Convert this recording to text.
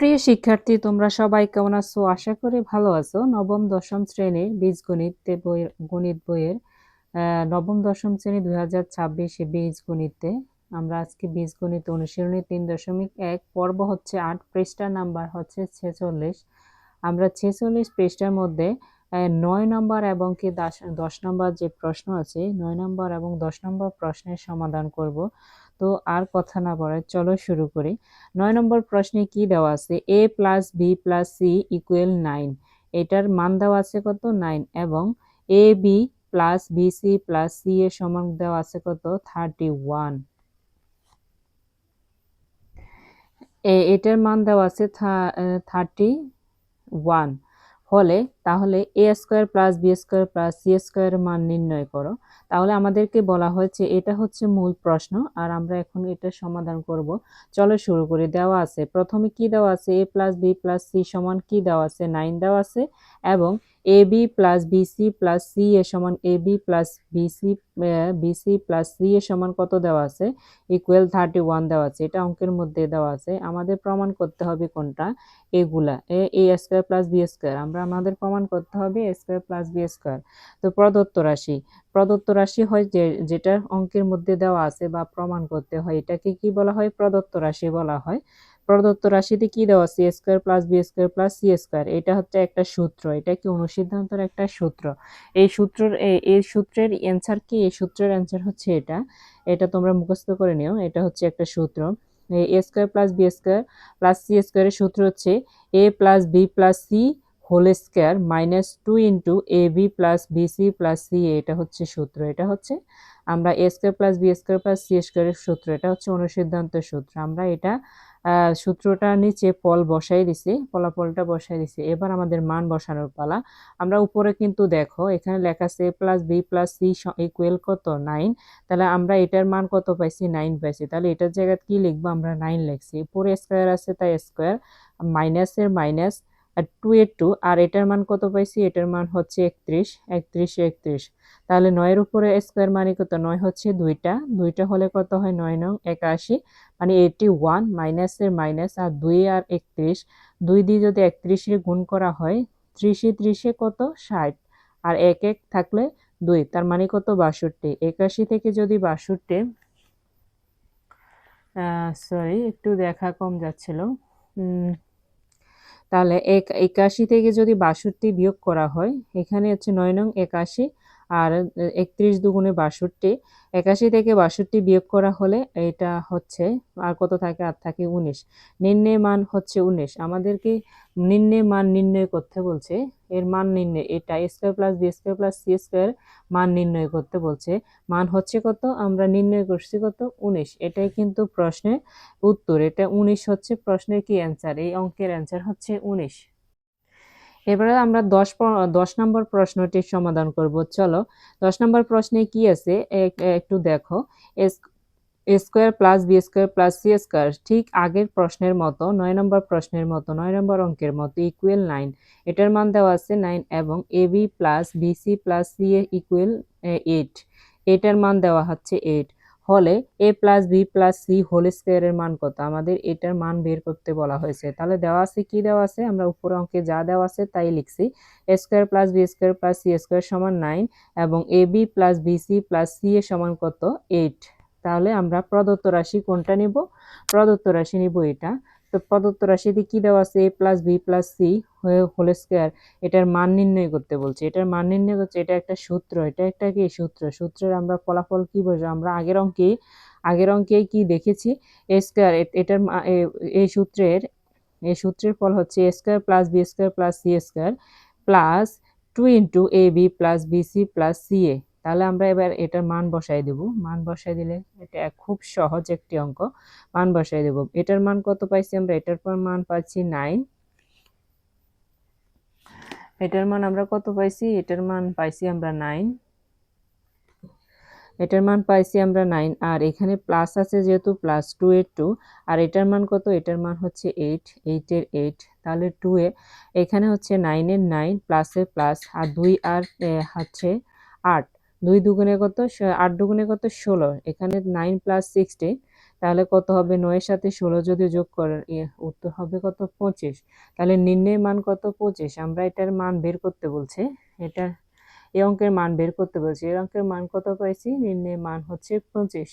প্রিয় শিক্ষার্থী, তোমরা সবাই কেমন আছো? আশা করি ভালো আছো। নবম দশম শ্রেণীর গণিত বইয়ের নবম দশম শ্রেণী 2026 বীজগণিতে আমরা আজকে বীজগণিত অনুশীলনী 3.1 পর্ব হচ্ছে 8, পৃষ্ঠা নাম্বার হচ্ছে 46। আমরা 46 পৃষ্ঠার মধ্যে 9 নম্বর এবং কি 10 নম্বর যে প্রশ্ন আছে, 9 নম্বর এবং 10 নম্বর প্রশ্নের সমাধান করব। তো আর কথা না বাড়াই, চলো শুরু করি। 9 নম্বর প্রশ্নে কি দেওয়া আছে? a plus B plus C equal 9। এটার মান দেওয়া আছে কত? 9। এবং A B plus B C plus C এর সমান দেওয়া আছে কত? 31। এটার মান দেওয়া আছে 31 হলে তাহলে A square plus B square plus C স্কোয়ারের মান নির্ণয় করো। তাহলে আমাদেরকে বলা হয়েছে এটা হচ্ছে মূল প্রশ্ন, আর আমরা এখন এটা সমাধান করব। চলো শুরু করি। দেওয়া আছে, প্রথমে কি দেওয়া আছে? A plus B plus C সমান কি দেওয়া আছে? 9 দেওয়া আছে। এবং A B plus BC plus C এর সমান A B plus BC plus C এর সমান কত দেওয়া আছে? ইকুয়াল 31 দেওয়া আছে। এটা অঙ্কের মধ্যে দেওয়া আছে। আমাদের প্রমাণ করতে হবে কোনটা? এগুলা এ স্কোয়ার প্লাস বি স্কোয়ার। আমাদের প্রমাণ করতে হবে এ স্কোয়ার প্লাস বি স্কোয়ার। তো প্রদত্ত রাশি হয় যেটা অঙ্কের মধ্যে দেওয়া আছে বা প্রমাণ করতে হয়, এটাকে কি বলা হয়? প্রদত্ত রাশি বলা হয়। প্রদত্ত রাশিতে কি দেওয়া আছে? A square plus B square plus C square. এটা হচ্ছে একটা সূত্র, এটা কি অনুসিদ্ধান্তের একটা সূত্র। এই সূত্রের অ্যান্সার কি? এই সূত্রের অ্যান্সার হচ্ছে এটা। এটা তোমরা মুখস্থ করে নিও। এটা হচ্ছে একটা সূত্র। A square plus B square plus C স্কোয়ারের সূত্র হচ্ছে A plus B plus C whole square minus 2 into A B plus B C plus C. এটা হচ্ছে সূত্র। এটা হচ্ছে আমরা A square plus B square plus C স্কোয়ারের সূত্র। এটা হচ্ছে অনুসিদ্ধান্তের সূত্র। আমরা এটা সূত্রটা নিচে ফলাফলটা বসাই দিছি। এবার আমাদের মান বসানোর পালা। আমরা উপরে কিন্তু দেখো এখানে লেখা আছে A plus B plus C equal কত? 9। তাহলে আমরা এটার মান কত পাইছি? 9 পাইছি। তাহলে এটার জায়গায় কি লিখবো? আমরা 9 লিখছি। উপরে স্কোয়ার আছে তাই স্কোয়ার, মাইনাসের মাইনাস, আর 2 এর 2। আর এটার মান কত পাইছি? এটার মান হচ্ছে 31। তাহলে 9 এর উপরে স্কোয়ার মানে কত? 9 হচ্ছে দুইটা হলে কত হয়? 9 নং 81, মানে 81 মাইনাসের মাইনাস, আর 2 আর 31, 2 দিয়ে যদি 31 এর গুণ করা হয়, 30 কত? 60, আর 1 থাকলে 2, তার মানে কত? 62। 81 থেকে যদি 62, সরি একটু দেখা কম যাচ্ছিল। তাহলে 81 থেকে যদি 62 বিয়োগ করা হয়, এখানে হচ্ছে 9 নং 81 আর 31 দুগুণে 62। 81 থেকে 62 বিয়োগ করা হলে এটা হচ্ছে আর কত থাকে? আর থাকে 19। নির্ণয় মান হচ্ছে 19। আমাদেরকে নির্ণয় মান নির্ণয় করতে বলছে। এর মান নির্ণয়, এটা A square plus B square plus C square মান নির্ণয় করতে বলছে। মান হচ্ছে কত? আমরা নির্ণয় করছি কত? 19। এটাই কিন্তু প্রশ্নের উত্তর। এটা 19 হচ্ছে প্রশ্নের কি অ্যান্সার? এই অঙ্কের অ্যান্সার হচ্ছে 19। এবারে আমরা 10 নম্বর প্রশ্নটি সমাধান করব। চলো 10 নম্বর প্রশ্নে কি আছে একটু দেখো। A square plus B square plus C square ঠিক আগের প্রশ্নের মতো, 9 নম্বর প্রশ্নের মতো, 9 নম্বর অঙ্কের মতো ইকুয়াল 9। এটার মান দেওয়া আছে 9 এবং A B plus BC plus C equal 8। এটার মান দেওয়া হচ্ছে 8 হলে A plus B plus C whole স্কোয়ারের মান কত? আমাদের এটার মান বের করতে বলা হয়েছে। তাহলে দেওয়া আছে, কি দেওয়া আছে? আমরা উপরে অঙ্কে যা দেওয়া আছে তাই লিখছি। A square plus B square plus C square সমান 9 এবং A B plus BC plus C এর সমান কত? 8। তাহলে আমরা প্রদত্ত রাশি কোনটা নিব? প্রদত্ত রাশি নিব এটা। তো প্রদত্ত রাশিতে কি দেওয়া আছে? A plus B plus C whole square. এটার মান নির্ণয় করতে বলছে। এটার মান নির্ণয় করছে, এটা একটা সূত্র। এটা একটা কি সূত্র? সূত্রের আমরা ফলাফল কি বলবো? আমরা আগের অঙ্কে কি দেখেছি? এ স্কোয়ার, এই সূত্রের ফল হচ্ছে A square plus B square plus C square plus 2 into A B plus BC plus C A. তাহলে আমরা এবার এটার মান বসাই দেব। মান বসাই দিলে এটা খুব সহজ একটি অঙ্ক। মান বসাই দেব। এটার মান কত পাইছি আমরা? এটার পর মান পাচ্ছি 9। এটার মান আমরা কত পাইছি? এটার মান পাইছি আমরা 9। এটার মান পাইছি আমরা 9, আর এখানে প্লাস আছে যেহেতু প্লাস 2 এর 2, আর এটার মান কত? এটার মান হচ্ছে 8 এর 8। তাহলে 2 এ এখানে হচ্ছে 9 এর 9 প্লাসের প্লাস, আর 2 আর হচ্ছে 8। 2 দুগুণে কত? 8 দুগুণে কত? 16। এখানে 9 প্লাস 16, তাহলে কত হবে? 9 এর সাথে 16 যদি যোগ করেন উত্তর হবে কত? 25। তাহলে নির্ণয় মান কত? 25। আমরা এটার মান বের করতে বলছে। এটা এই অঙ্কের মান বের করতে বলছে। এই অঙ্কের মান কত পাইছি? নির্ণয় মান হচ্ছে 25।